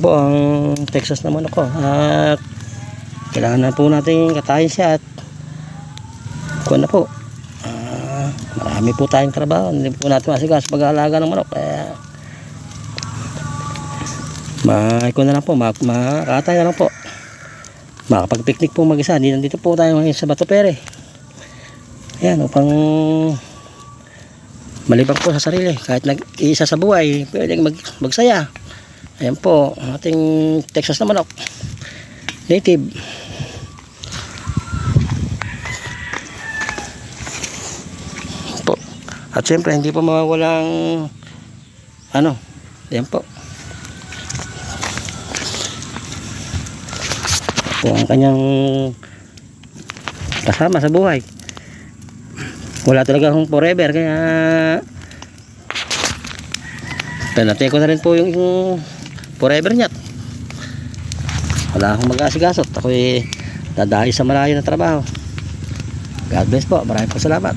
po ang Texas na manok ko, at kailangan na po natin katayin siya at kuha na po. Marami po tayong trabaho, hindi po natin masigas pag-aalaga ng manok, kaya kuha na lang po, makatay na lang po, makapag-picnic po mag-isa. Dito po tayo ngayon sa Bato Pere, ayan, upang malibang po sa sarili, kahit nag-iisa sa buhay pwedeng magsaya. Ayan po ang ating Texas na manok, native. Po. At syempre hindi po mawawalang ayan po ang kanyang kasama sa buhay. Wala talaga akong forever, kaya penatay ko na rin po yung forever niya. Wala akong mag-asigasot, ako'y dadayo sa malayo na trabaho. God bless po, maraming po salamat.